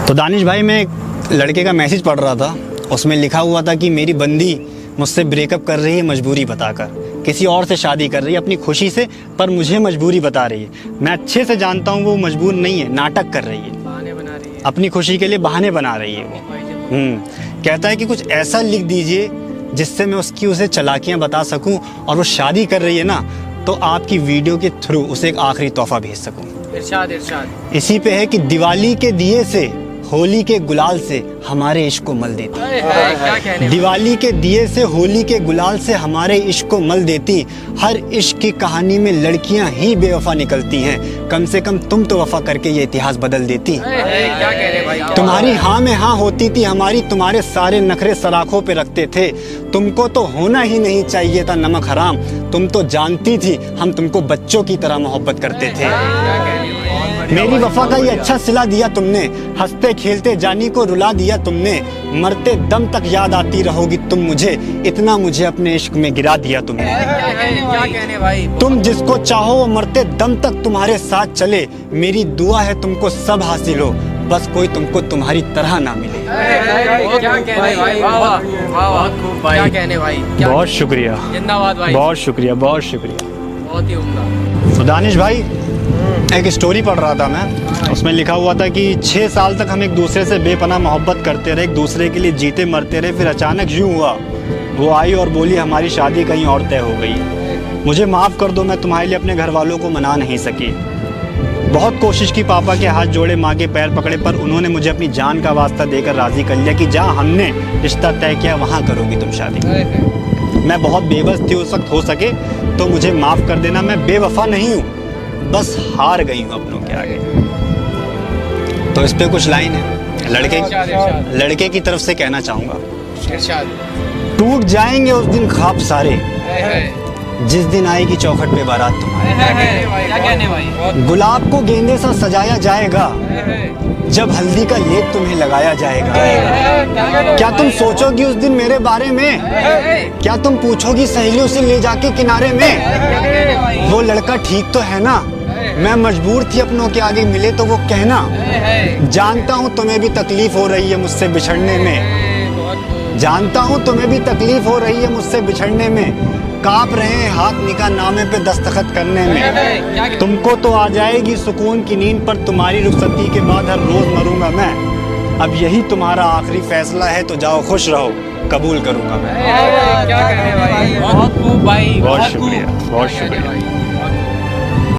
तो दानिश भाई, मैं एक लड़के का मैसेज पढ़ रहा था, उसमें लिखा हुआ था कि मेरी बंदी मुझसे ब्रेकअप कर रही है मजबूरी बताकर, किसी और से शादी कर रही है अपनी खुशी से, पर मुझे मजबूरी बता रही है। मैं अच्छे से जानता हूँ वो मजबूर नहीं है, नाटक कर रही है, बहाने बना रही है, अपनी खुशी के लिए बहाने बना रही है वो। कहता है कि कुछ ऐसा लिख दीजिए जिससे मैं उसे चालाकियाँ बता सकूँ, और वो शादी कर रही है ना, तो आपकी वीडियो के थ्रू उसे एक आखिरी तोहफा भेज सकूँ। इरशाद इरशाद। इसी पे है कि दिवाली के दिए से, होली के गुलाल से हमारे इश्क को मल देती। क्या कहने दिवाली के दिए से, होली के गुलाल से हमारे इश्क को मल देती। हर इश्क की कहानी में लड़कियां ही बेवफा निकलती हैं, कम से कम तुम तो वफा करके ये इतिहास बदल देती। क्या कह रहे भाई। तुम्हारी हाँ में हाँ होती थी हमारी, तुम्हारे सारे नखरे सराखों पे रखते थे। तुमको तो होना ही नहीं चाहिए था नमक हराम, तुम तो जानती थी हम तुमको बच्चों की तरह मोहब्बत करते थे। मेरी वफा का ये अच्छा सिला दिया तुमने, हंसते खेलते जानी को रुला दिया तुमने। मरते दम तक याद आती रहोगी तुम मुझे, इतना मुझे अपने इश्क में गिरा दिया तुमने। क्या कहने भाई। तुम जिसको चाहो वो मरते दम तक तुम्हारे साथ चले। मेरी दुआ है तुमको सब हासिल हो, बस कोई तुमको तुम्हारी तरह ना मिले। क्या कहने भाई। बहुत खूब भाई। क्या कहने भाई। बहुत शुक्रिया, जिंदाबाद भाई। बहुत शुक्रिया, बहुत शुक्रिया। बहुत ही उम्दा। तो दानिश भाई, एक स्टोरी पढ़ रहा था मैं, उसमें लिखा हुआ था कि 6 साल तक हम एक दूसरे से बेपनाह मोहब्बत करते रहे, एक दूसरे के लिए जीते मरते रहे। फिर अचानक यूँ हुआ, वो आई और बोली हमारी शादी कहीं और तय हो गई। मुझे माफ़ कर दो, मैं तुम्हारे लिए अपने घर वालों को मना नहीं सकी। बहुत कोशिश की, पापा के हाथ जोड़े, माँ के पैर पकड़े, पर उन्होंने मुझे अपनी जान का वास्ता देकर राज़ी कर लिया कि जहाँ हमने रिश्ता तय किया वहाँ करोगी तुम शादी। मैं बहुत बेबस थी उस वक्त, हो सके तो मुझे माफ़ कर देना। मैं बेवफा नहीं हूँ, बस हार गई हूँ अपनों के आगे। तो इस पे कुछ लाइन है, लड़के की तरफ से कहना चाहूँगा। टूट जाएंगे उस दिन ख्वाब सारे, जिस दिन आएगी चौखट पे बारात तुम्हारी। क्या कहने भाई। गुलाब को गेंदे सा सजाया जाएगा, जब हल्दी का लेप तुम्हें लगाया जाएगा। क्या तुम सोचोगी उस दिन मेरे बारे में, क्या तुम पूछोगी सहेलियों से ले जाके किनारे में, वो लड़का ठीक तो है ना। मैं मजबूर थी अपनों के आगे मिले तो वो कहना। जानता हूँ तुम्हें भी तकलीफ हो रही है मुझसे बिछड़ने में, जानता हूँ तुम्हें भी तकलीफ हो रही है मुझसे बिछड़ने में। कांप रहे हैं हाथ निकाह नामे पे दस्तखत करने में। तुमको तो आ जाएगी सुकून की नींद, पर तुम्हारी रुखसती के बाद हर रोज मरूंगा मैं। अब यही तुम्हारा आखिरी फैसला है तो जाओ खुश रहो, कबूल करूंगा मैं। क्या कहने भाई। बहुत खूब भाई। बहुत शुक्रिया, बहुत शुक्रिया।